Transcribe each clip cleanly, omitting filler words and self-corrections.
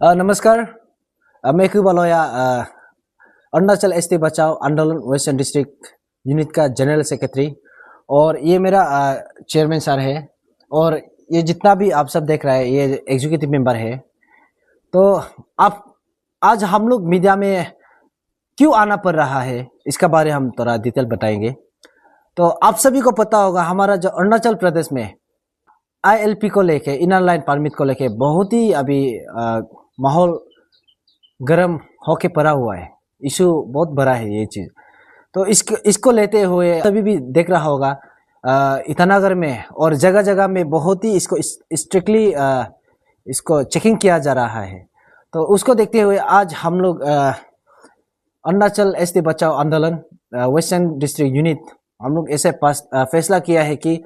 नमस्कार। मैं कुबालोया अरुणाचल एसटी बचाओ आंदोलन वेस्टर्न डिस्ट्रिक्ट यूनिट का जनरल सेक्रेटरी और ये मेरा चेयरमैन सर है और ये जितना भी आप सब देख रहे हैं ये एग्जीक्यूटिव मेंबर है। तो आप आज हम लोग मीडिया में क्यों आना पड़ रहा है इसका बारे हम थोड़ा डिटेल बताएंगे। तो आप सभी को पता होगा हमारा जो अरुणाचल प्रदेश में ILP को लेके इनर लाइन परमिट को लेके बहुत ही अभी माहौल गर्म होके पड़ा हुआ है। इशू बहुत बड़ा है ये चीज़। तो इसको लेते हुए सभी भी देख रहा होगा ईटानगर में और जगह जगह में बहुत ही इसको स्ट्रिक्टली इसको चेकिंग किया जा रहा है। तो उसको देखते हुए आज हम लोग अरुणाचल एसटी बचाओ आंदोलन वेस्टर्न डिस्ट्रिक्ट यूनिट हम लोग ऐसे फैसला किया है कि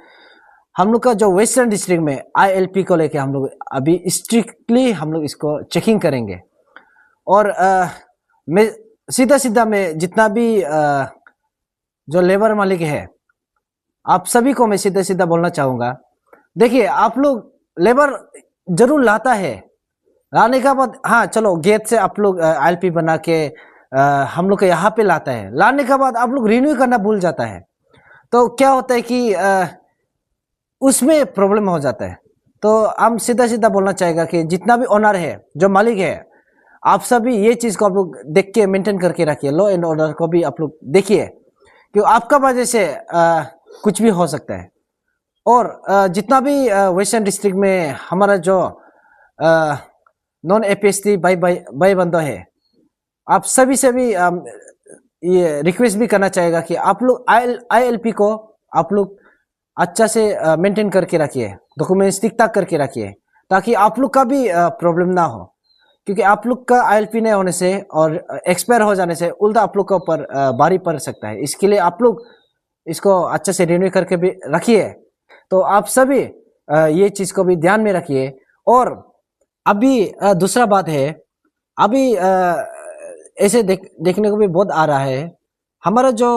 हम लोग का जो वेस्टर्न डिस्ट्रिक्ट में ILP को लेके हम लोग अभी स्ट्रिक्टली हम लोग इसको चेकिंग करेंगे। और मैं सीधा मैं जितना भी जो लेबर मालिक है आप सभी को मैं सीधा बोलना चाहूँगा। देखिए आप लोग लेबर जरूर लाता है, लाने का बाद हाँ चलो गेट से आप लोग ILP बना के हम लोग के यहाँ पे लाता है। लाने के बाद आप लोग रिन्यू करना भूल जाता है। तो क्या होता है कि उसमें प्रॉब्लम हो जाता है। तो हम सीधा बोलना चाहेगा कि जितना भी ओनर है जो मालिक है आप सभी ये चीज़ को आप लोग देख के मेंटेन करके रखिए। लॉ एंड ऑर्डर को भी आप लोग देखिए क्यों आपका वजह से कुछ भी हो सकता है। और जितना भी वेस्टर्न डिस्ट्रिक्ट में हमारा जो नॉन APST भाई बंदो है आप सभी से भी ये रिक्वेस्ट भी करना चाहेगा कि आप लोग ILP को आप लोग अच्छा से मेंटेन करके रखिए, डॉक्यूमेंट्स ठीक ठाक करके रखिए ताकि आप लोग का भी प्रॉब्लम ना हो। क्योंकि आप लोग का ILP नहीं होने से और एक्सपायर हो जाने से उल्टा आप लोग के ऊपर भारी पड़ सकता है। इसके लिए आप लोग इसको अच्छे से रिन्यू करके भी रखिए। तो आप सभी ये चीज़ को भी ध्यान में रखिए। और अभी दूसरा बात है, अभी ऐसे देखने को भी बहुत आ रहा है हमारा जो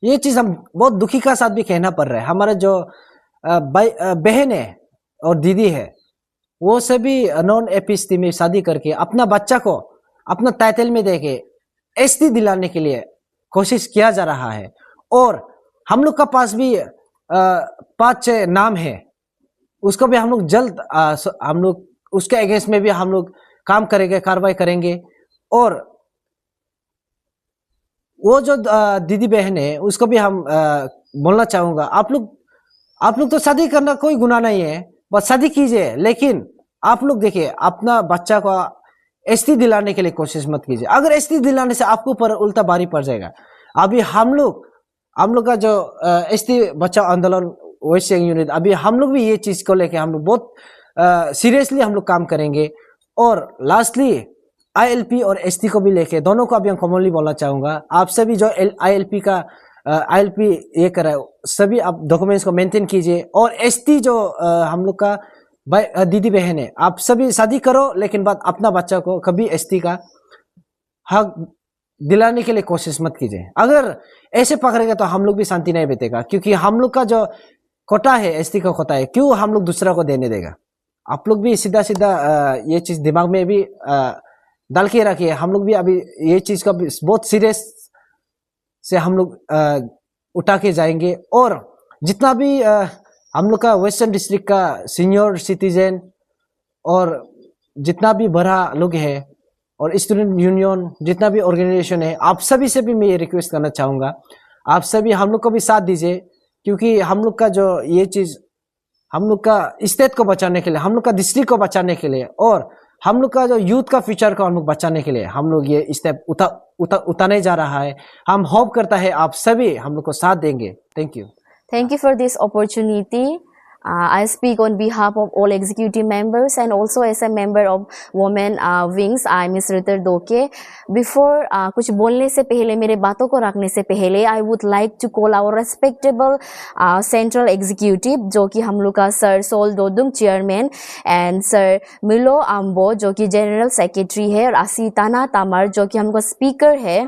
ये चीज़ हम बहुत दुखी का साथ भी कहना पड़ रहा है। हमारा जो बहन है और दीदी है वो सभी नॉन APST में शादी करके अपना बच्चा को अपना टाइटल में देके ST दिलाने के लिए कोशिश किया जा रहा है। और हम लोग का पास भी 5-6 नाम है, उसको भी हम लोग जल्द हम लोग उसके अगेंस्ट में भी हम लोग काम करेंगे, कार्रवाई करेंगे। और वो जो दीदी बहन है उसको भी हम बोलना चाहूँगा आप लोग तो शादी करना कोई गुनाह नहीं है, बस शादी कीजिए। लेकिन आप लोग देखिए अपना बच्चा को ST दिलाने के लिए कोशिश मत कीजिए। अगर ST दिलाने से आपको पर उल्टा भारी पड़ जाएगा। अभी हम लोग का जो ST बचाओ आंदोलन वेस्टर्न यूनिट अभी हम लोग भी ये चीज़ को लेके हम लोग बहुत सीरियसली हम लोग काम करेंगे। और लास्टली ILP और ST को भी लेके दोनों को अभी हम कॉमनली बोलना चाहूँगा। आप सभी जो ILP ये कर रहे हो सभी आप डॉक्यूमेंट्स को मेंटेन कीजिए। और ST जो हम लोग का दीदी बहन है आप सभी शादी करो लेकिन बाद अपना बच्चा को कभी ST का हक दिलाने के लिए कोशिश मत कीजिए। अगर ऐसे पकड़ेगा तो हम लोग भी शांति नहीं बीतेगा। क्योंकि हम लोग का जो कोटा है ST का कोटा है क्यों हम लोग दूसरा को देने देगा। आप लोग भी सीधा ये चीज़ दिमाग में भी डाल के रखिए। हम लोग भी अभी ये चीज़ का बहुत सीरियस से हम लोग उठा के जाएंगे। और जितना भी हम लोग का वेस्टर्न डिस्ट्रिक्ट का सीनियर सिटीजन और जितना भी बड़ा लोग है और स्टूडेंट यूनियन जितना भी ऑर्गेनाइजेशन है आप सभी से भी मैं ये रिक्वेस्ट करना चाहूँगा आप सभी हम लोग को भी साथ दीजिए। क्योंकि हम लोग का जो ये चीज़ हम लोग का स्टेट को बचाने के लिए, हम लोग का डिस्ट्रिक्ट को बचाने के लिए और हम लोग का जो यूथ का फ्यूचर को हम लोग बचाने के लिए हम लोग ये स्टेप उठाने जा रहा है। हम होप करता है आप सभी हम लोग को साथ देंगे। Thank you. Thank you for this opportunity. I speak on behalf of all executive members and also as a member of Women Wings. I'm Ms. Ritter Doke. Before कुछ बोलने से पहले, मेरे बातों को रखने से पहले, I would like to call our respectable central executive जो कि हम लोग का sir Sol Dodung chairman and sir Milo Ambo जो कि जनरल सेक्रेटरी है और आसी ताना तामर जो कि हमको स्पीकर है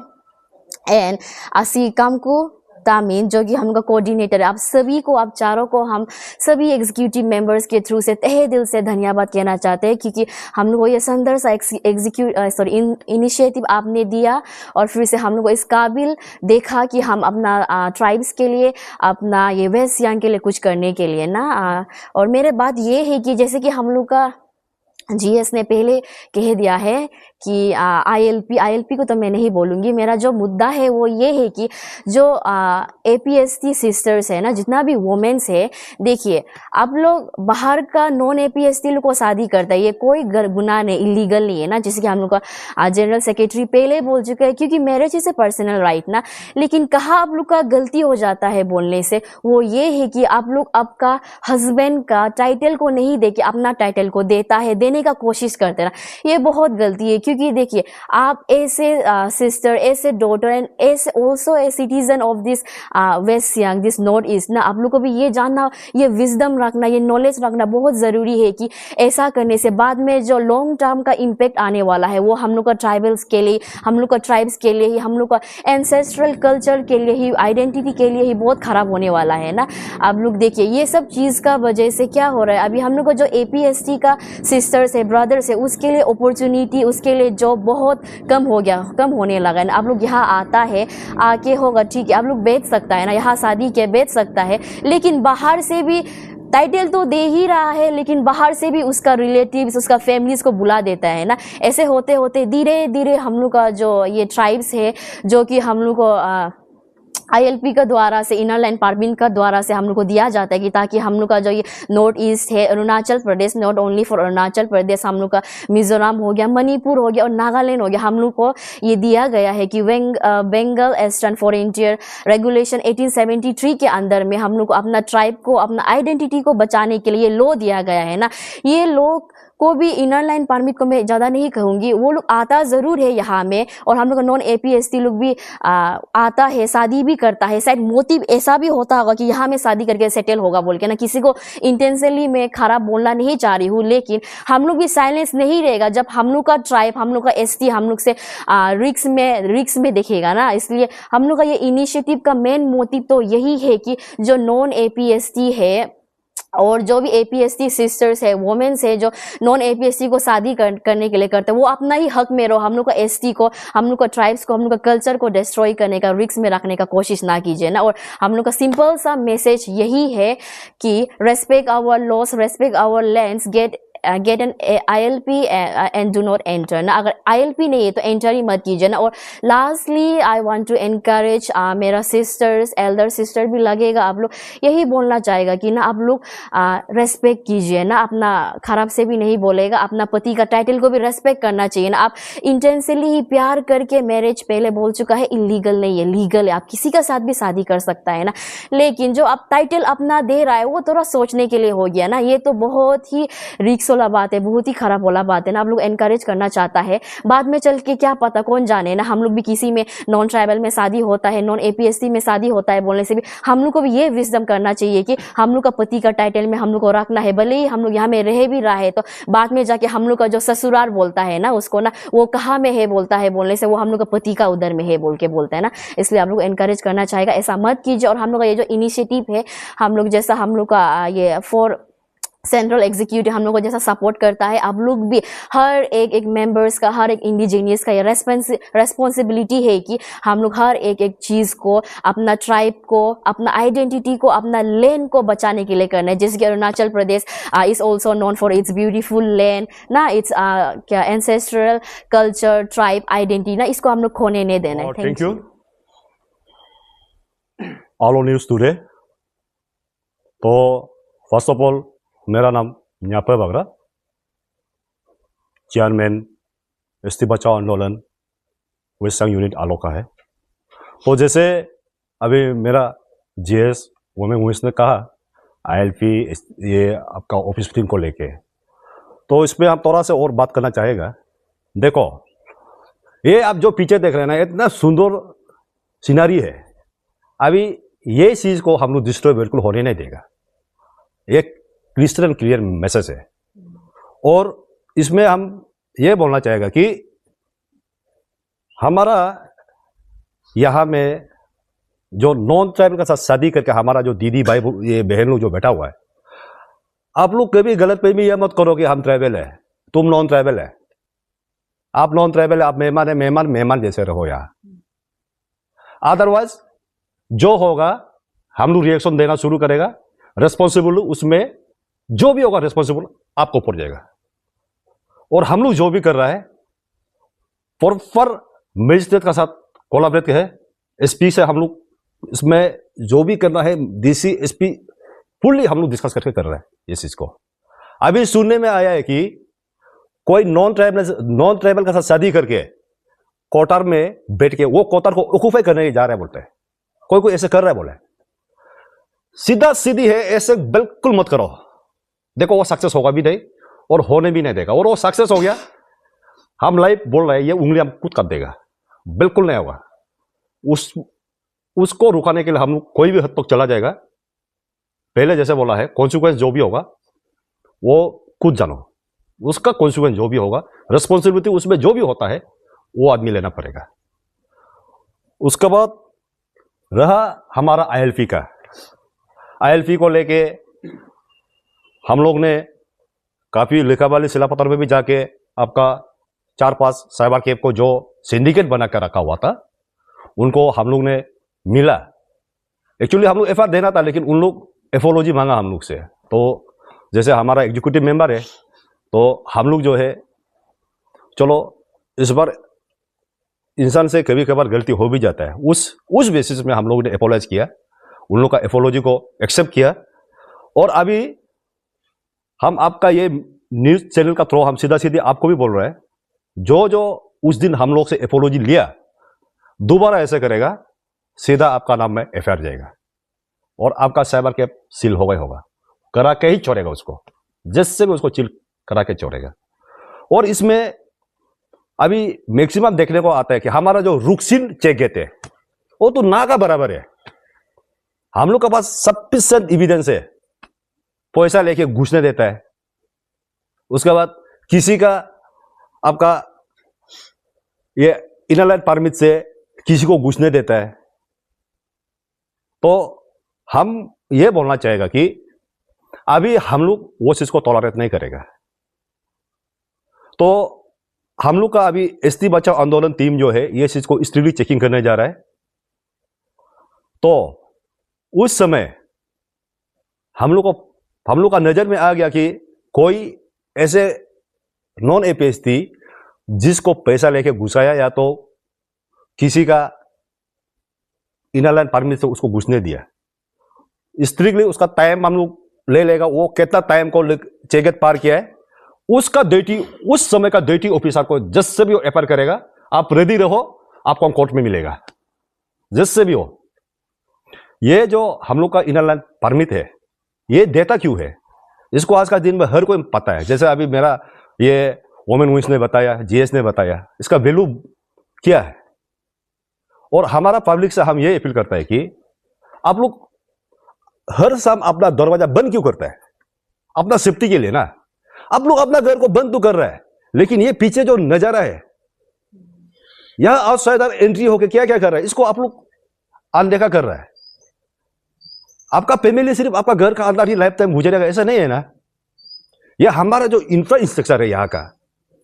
एंड आसी कामकू तामीन जो कि हम लोग का कोऑर्डिनेटर है, आप सभी को, आप चारों को हम सभी एग्जीक्यूटिव मेंबर्स के थ्रू से तहे दिल से धन्यवाद कहना चाहते हैं, क्योंकि हम लोग को ये सुंदर सा इनिशिएटिव आपने दिया और फिर से हम लोग को इस काबिल देखा कि हम अपना ट्राइब्स के लिए, अपना ये वेस्ट सियांग के लिए कुछ करने के लिए ना। और मेरे बात ये है कि जैसे कि हम लोग का जीएस ने पहले कह दिया है कि आईएलपी को तो मैं नहीं बोलूँगी। मेरा जो मुद्दा है वो ये है कि जो एपीएसटी सिस्टर्स है ना, जितना भी वुमेन्स है, देखिए आप लोग बाहर का नॉन एपीएसटी लोग को शादी करता है, ये कोई गुनाह नहीं, इलीगल नहीं है ना, जैसे कि हम लोग का जनरल सेक्रेटरी पहले बोल चुके हैं, क्योंकि marriage is a personal right ना। लेकिन कहाँ आप लोग का गलती हो जाता है बोलने से, वो ये है कि आप लोग आपका हस्बैंड का टाइटल को नहीं दे के अपना टाइटल को देने का कोशिश करते ना, ये बहुत गलती है। क्योंकि देखिए आप as sister, as daughter and as also a citizen of this West Siang, this North East ना, आप लोग को भी ये जानना, ये विजडम रखना, ये नॉलेज रखना बहुत ज़रूरी है कि ऐसा करने से बाद में जो लॉन्ग टर्म का इम्पैक्ट आने वाला है वो हम लोग का ट्राइबल्स के लिए, हम लोग का ट्राइब्स के लिए ही, हम लोग का एंसेस्ट्रल कल्चर के लिए ही, आइडेंटिटी के लिए ही बहुत ख़राब होने वाला है ना। आप लोग देखिए ये सब चीज़ का वजह से क्या हो रहा है, अभी हम लोग का जो एपीएसटी का सिस्टर्स है, ब्रदर्स है, उसके लिए अपॉर्चुनिटी, उसके लिए जॉब बहुत कम हो गया, कम होने लगा है ना। आप लोग यहाँ आता है, आके होगा ठीक है, आप लोग बेच सकता है ना, यहाँ शादी के बेच सकता है, लेकिन बाहर से भी टाइटल तो दे ही रहा है, लेकिन बाहर से भी उसका रिलेटिव्स, उसका फैमिलीज को बुला देता है ना। ऐसे होते होते धीरे धीरे हम लोग का जो ये ट्राइब्स है, जो कि हम लोग को आईएलपी का द्वारा से, इनर लाइन परमिट का द्वारा से हम लोग को दिया जाता है कि ताकि हम लोग का जो ये नॉर्थ ईस्ट है, Arunachal Pradesh, not only for Arunachal Pradesh, हम लोग का मिजोरम हो गया, मणिपुर हो गया और नागालैंड हो गया, हम लोग को ये दिया गया है कि बेंगल ईस्टर्न फ्रंटियर रेगुलेशन 1873 के अंदर में हम लोग को अपना ट्राइब को, अपना आइडेंटिटी को बचाने के लिए लॉ दिया गया है ना। ये लोग को भी इनर लाइन परमिट को मैं ज़्यादा नहीं कहूँगी, वो लोग आता ज़रूर है यहाँ में, और हम लोग का नॉन एपीएसटी लोग भी आता है, शादी भी करता है। शायद मोटिव ऐसा भी होता होगा कि यहाँ में शादी करके सेटल होगा बोल के ना, किसी को इंटेंशनली मैं खराब बोलना नहीं चाह रही हूँ, लेकिन हम लोग भी साइलेंस नहीं रहेगा जब हम लोग का ट्राइब, हम लोग का एसटी हम लोग से रिक्स में देखेगा ना। इसलिए हम लोग का ये इनिशिएटिव का मेन मोटिव तो यही है कि जो नॉन एपीएसटी है और जो भी एपीएसटी सिस्टर्स है, वुमेन्स है, जो नॉन एपीएसटी को शादी करने के लिए करते हैं, वो अपना ही हक में रहो। हम लोग का एसटी को, हम लोग का ट्राइब्स को, हम लोग का कल्चर को डिस्ट्रॉय करने का, रिस्क में रखने का कोशिश ना कीजिए ना। और हम लोग का सिंपल सा मैसेज यही है कि respect our laws, respect our lands, get an ILP and do not enter ना। अगर ILP नहीं है तो एंटर ही मत कीजिए ना। और lastly I want to encourage मेरा सिस्टर्स, एल्डर सिस्टर भी लगेगा, आप लोग यही बोलना चाहेगा कि ना आप लोग रेस्पेक्ट कीजिए ना, अपना खराब से भी नहीं बोलेगा, अपना पति का टाइटल को भी रेस्पेक्ट करना चाहिए ना। आप इंटेंशनली ही प्यार करके, मैरिज पहले बोल चुका है इलीगल नहीं है, लीगल है, आप किसी का साथ भी शादी कर सकता है ना। लेकिन जो आप टाइटल अपना दे रहा है वो थोड़ा सोचने के लिए हो गया ना। ये तो बहुत ही रिक्स वाला बात है, बहुत ही खराब वाला बात है ना। आप लोग एनकरेज करना चाहता है, बाद में चल के क्या पता, कौन जाने ना। हम लोग भी किसी में नॉन ट्राइबल में शादी होता है, नॉन एपीएसटी में शादी होता है बोलने से भी हम लोग को भी ये विजडम करना चाहिए कि हम लोग का पति का टाइटल में हम लोग को रखना है। भले ही हम लोग यहाँ में रह भी रहा है तो बाद में जाके हम लोग का जो ससुराल बोलता है ना, उसको ना वो कहाँ में है बोलता है बोलने से, वो हम लोग का पति का उधर में है बोल के बोलता है ना। इसलिए आप लोग एनकरेज करना चाहेगा, ऐसा मत कीजिए। और हम लोग का ये जो इनिशिएटिव है, हम लोग जैसा हम लोग का ये फॉर सेंट्रल एग्जीक्यूटिव हम लोग को जैसा सपोर्ट करता है, आप लोग भी हर एक मेंबर्स का, हर एक इंडिजीनियस का ये रेस्पॉन्सिबिलिटी है कि हम लोग हर एक चीज़ को, अपना ट्राइब को, अपना आइडेंटिटी को, अपना लैंड को बचाने के लिए करना है। जैसे कि Arunachal Pradesh is also known for its beautiful land ना, इट्स क्या एंसेस्ट्रल कल्चर, ट्राइब आइडेंटिटी ना, इसको हम लोग खोने नहीं देना है। Thank you all News Today. तो फर्स्ट ऑफ ऑल मेरा नाम न्यापे बगरा, चेयरमैन एसटी बचाओ आंदोलन वेस्ट सियांग यूनिट आलोका है। तो जैसे अभी मेरा जीएस वुमेन ने कहा ILP ये आपका ऑफिस मीटिंग को लेके, तो इसमें हम थोड़ा से और बात करना चाहेगा। देखो ये आप जो पीछे देख रहे हैं ना, इतना सुंदर सीनरी है, अभी ये चीज़ को हम लोग डिस्ट्रॉय बिल्कुल होने नहीं देगा। एक क्रिस्टल क्लियर मैसेज है। और इसमें हम ये बोलना चाहेगा कि हमारा यहाँ में जो नॉन ट्राइबल के साथ शादी करके हमारा जो दीदी भाई ये बहन लोग जो बैठा हुआ है, आप लोग कभी गलत फहमी यह मत करो कि हम ट्राइबल है, तुम नॉन ट्राइबल है। आप नॉन ट्राइबल है, आप मेहमान है, मेहमान मेहमान जैसे रहो यार। अदरवाइज जो होगा हम लोग रिएक्शन देना शुरू करेगा, रेस्पॉन्सिबल उसमें जो भी होगा रेस्पॉन्सिबल आपको पड़ जाएगा। और हम लोग जो भी कर रहा है प्रॉपर मजिस्ट्रेट का साथ कोलैबोरेट है, एसपी से हम लोग इसमें जो भी करना है डीसी एसपी फुल्ली हम लोग डिस्कस करके कर रहे हैं इस चीज को। अभी सुनने में आया है कि कोई नॉन ट्राइबल के साथ शादी करके कोटार में बैठ के वो कोटार को ऑक्यूपाई करने जा रहे हैं बोलते हैं, कोई ऐसे कर रहा है बोले। सीधा सीधी है, ऐसे बिल्कुल मत करो। देखो वो सक्सेस होगा भी नहीं और होने भी नहीं देगा, और वो सक्सेस हो गया हम लाइव बोल रहे हैं ये उंगली हम खुद कर देगा, बिल्कुल नहीं होगा। उसको रुकाने के लिए हम लोग कोई भी हद तक चला जाएगा। पहले जैसे बोला है कॉन्सिक्वेंस जो भी होगा वो खुद जानो, उसका कॉन्सिक्वेंस जो भी होगा, रिस्पॉन्सिबिलिटी उसमें जो भी होता है वो आदमी लेना पड़ेगा। उसके बाद रहा हमारा आईएलपी का, आईएलपी को लेके हम लोग ने काफी लिखावाली शिलापत्र में भी जाके आपका 4-5 साइबर कैफ को जो सिंडिकेट बना कर रखा हुआ था उनको हम लोग ने मिला। एक्चुअली हम लोग एफआईआर देना था लेकिन उन लोग एपोलॉजी मांगा हम लोग से। तो जैसे हमारा एग्जीक्यूटिव मेंबर है तो हम लोग जो है चलो इस बार इंसान से कभी कभार गलती हो भी जाता है, उस बेसिस में हम लोगों ने एपोलाइज किया, उन लोग का एपोलॉजी को एक्सेप्ट किया। और अभी हम आपका ये न्यूज चैनल का थ्रू हम सीधा सीधे आपको भी बोल रहे हैं, जो उस दिन हम लोग से एपोलॉजी लिया दोबारा ऐसे करेगा सीधा आपका नाम में एफआईआर जाएगा और आपका साइबर कैफ सील होगा ही होगा, करा के ही छोड़ेगा उसको, जिससे भी उसको चिल करा के छोड़ेगा। और इसमें अभी मैक्सिमम देखने को आता है कि हमारा जो रुकसिन चेक गेट है वो तो ना का बराबर है। हम लोग के पास सफिशिएंट एविडेंस है, पैसा लेके घुसने देता है, उसके बाद किसी का आपका ये इनर लाइन परमिट से किसी को घुसने देता है। तो हम ये बोलना चाहेगा कि अभी हम लोग वो चीज को टॉलरेट नहीं करेगा। तो हम लोग का अभी एसटी बचाओ आंदोलन टीम जो है ये चीज को स्ट्रिक्टली चेकिंग करने जा रहा है। तो उस समय हम लोग का नजर में आ गया कि कोई ऐसे नॉन एपीएस थी जिसको पैसा लेके घुसाया या तो किसी का इनर लाइन परमिट से उसको घुसने दिया। स्ट्रिक्टली उसका टाइम हम लोग ले लेगा, वो कितना टाइम को चेक पार किया है उसका ड्यूटी, उस समय का ड्यूटी ऑफिसर को जिससे भी वो एफआईआर करेगा आप रेडी रहो, आपको कोर्ट में मिलेगा जिससे भी हो। ये जो हम लोग का इनर लाइन परमिट है ये देता क्यों है इसको आज का दिन में हर कोई पता है। जैसे अभी मेरा ये वुमेन विंग्स ने बताया, जीएस ने बताया, इसका वैल्यू क्या है। और हमारा पब्लिक से हम ये अपील करता है कि आप लोग हर शाम अपना दरवाजा बंद क्यों करता है, अपना सेफ्टी के लिए ना। आप लोग अपना घर को बंद तो कर रहा है लेकिन ये पीछे जो नजारा है यहां आउटसाइडर एंट्री होकर क्या क्या कर रहा है इसको आप लोग अनदेखा कर रहा है। आपका फैमिली सिर्फ आपका घर का अंदर ही लाइफ टाइम गुजरेगा ऐसा नहीं है ना। यह हमारा जो इंफ्रास्ट्रक्चर है यहाँ का,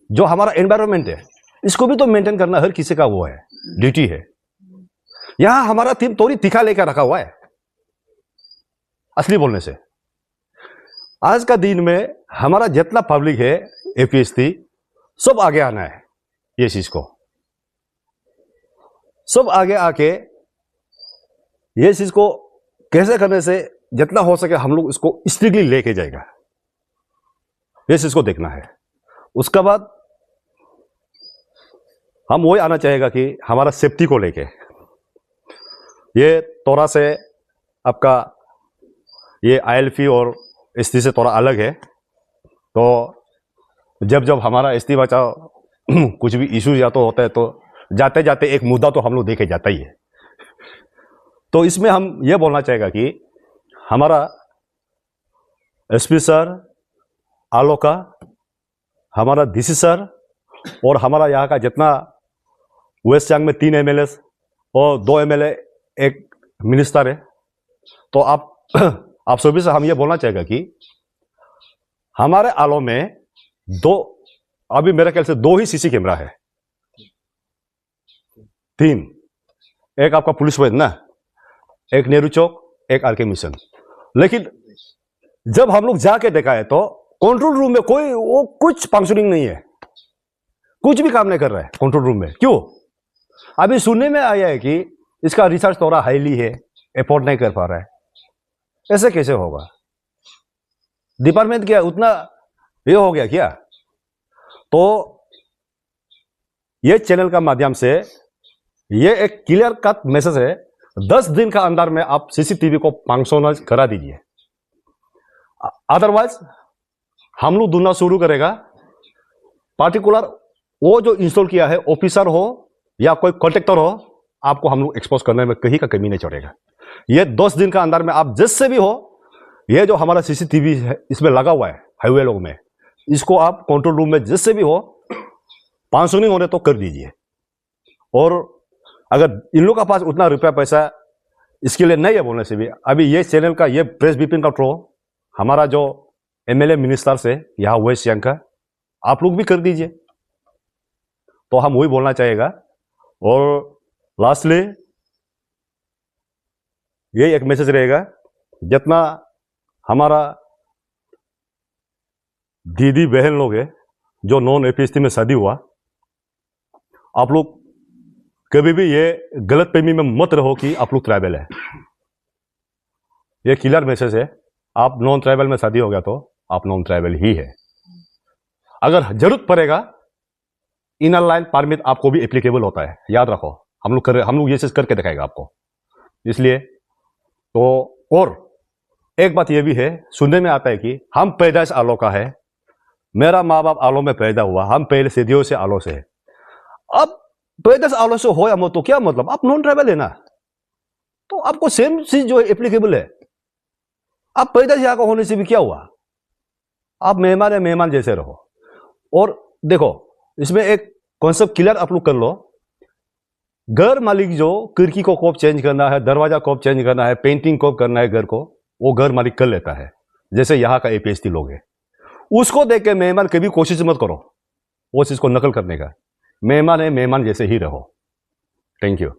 जो हमारा एनवायरमेंट है, इसको भी तो मेंटेन करना हर किसी का वो है, ड्यूटी है। यहां हमारा टीम थोड़ी तीखा लेकर रखा हुआ है असली बोलने से। आज का दिन में हमारा जितना पब्लिक है एपीएसटी सब आगे आना है, ये चीज को सब आगे आके ये चीज को कैसे करने से जितना हो सके हम लोग इसको स्ट्रिक्टली लेके जाएगा, ये चीज को देखना है। उसके बाद हम वही आना चाहेगा कि हमारा सेफ्टी को लेके ये थोड़ा से आपका ये आईएलपी और एसटी से थोड़ा अलग है। तो जब हमारा एसटी बचाओ कुछ भी इशू या तो होता है तो जाते जाते एक मुद्दा तो हम लोग देखे जाता ही है। तो इसमें हम ये बोलना चाहेगा कि हमारा एसपी सर, आलोका, हमारा डीसी सर और हमारा यहाँ का जितना वेस्ट सियांग में 3 एमएलए और 2 एमएलए, एक मिनिस्टर है, तो आप आप सभी से हम ये बोलना चाहेगा कि हमारे आलो में अभी मेरे ख्याल से 2 ही सीसी कैमरा है, 3, एक आपका पुलिस वैन ना, एक नेहरू चौक, एक आरके मिशन। लेकिन जब हम लोग जाके देखा है तो कंट्रोल रूम में कुछ फंक्शनिंग नहीं है, कुछ भी काम नहीं कर रहा है कंट्रोल रूम में। क्यों? अभी सुनने में आया है कि इसका रिसर्च थोड़ा हाईली है, एफोर्ड नहीं कर पा रहा है। ऐसे कैसे होगा? डिपार्टमेंट क्या उतना ये हो गया क्या? तो ये चैनल का माध्यम से ये एक क्लियर कट मैसेज है, 10 दिन का अंदर में आप सीसीटीवी को फंक्शनल करा दीजिए, अदरवाइज हम लोग ढूंढना शुरू करेगा। पार्टिकुलर वो जो इंस्टॉल किया है ऑफिसर हो या कोई कॉन्ट्रैक्टर हो, आपको हम लोग एक्सपोज करने में कहीं का कमी नहीं छोड़ेगा। ये 10 दिन का अंदर में आप जिससे भी हो, ये जो हमारा सीसीटीवी है इसमें लगा हुआ है हाईवे लोग में, इसको आप कंट्रोल रूम में जिससे भी हो 500 नहीं होने तो कर दीजिए। और अगर इन लोगों का पास उतना रुपया पैसा इसके लिए नहीं है बोलने से भी, अभी ये चैनल का ये प्रेस ब्रीफिंग का थ्रो हमारा जो एमएलए मिनिस्टर से यहाँ वेस्ट सियांग का, आप लोग भी कर दीजिए, तो हम वही बोलना चाहेगा। और लास्टली ये एक मैसेज रहेगा, जितना हमारा दीदी बहन लोग है जो नॉन एपीएसटी में शादी हुआ, आप लोग कभी भी ये गलत फहमी में मत रहो कि आप लोग ट्राइबल है। ये क्लियर मैसेज है, आप नॉन ट्राइबल में शादी हो गया तो आप नॉन ट्राइबल ही है। अगर जरूरत पड़ेगा इनर लाइन परमिट आपको भी एप्लीकेबल होता है, याद रखो। हम लोग ये चीज करके दिखाएगा आपको। इसलिए तो और एक बात ये भी है, सुनने में आता है कि हम पैदाइश आलो का है, मेरा माँ बाप आलो में पैदा हुआ, हम पहले सदियों से आलो से है। अब पैदाइश आलो से हो या मत, तो क्या मतलब, आप नॉन ट्राइबल है ना, तो आपको सेम चीज जो है एप्लीकेबल है। आप पैदाइश यहाँ का होने से भी क्या हुआ, आप मेहमान है, मेहमान जैसे रहो। और देखो इसमें एक कॉन्सेप्ट क्लियर आप लोग कर लो, घर मालिक जो खिड़की को कब चेंज करना है, दरवाजा कब चेंज करना है, पेंटिंग कब करना है घर को, वो घर मालिक कर लेता है। जैसे यहाँ का एपीएसटी लोग है, उसको देख के मेहमान कभी कोशिश मत करो वो चीज को नकल करने का। मेहमान है, मेहमान जैसे ही रहो। Thank you.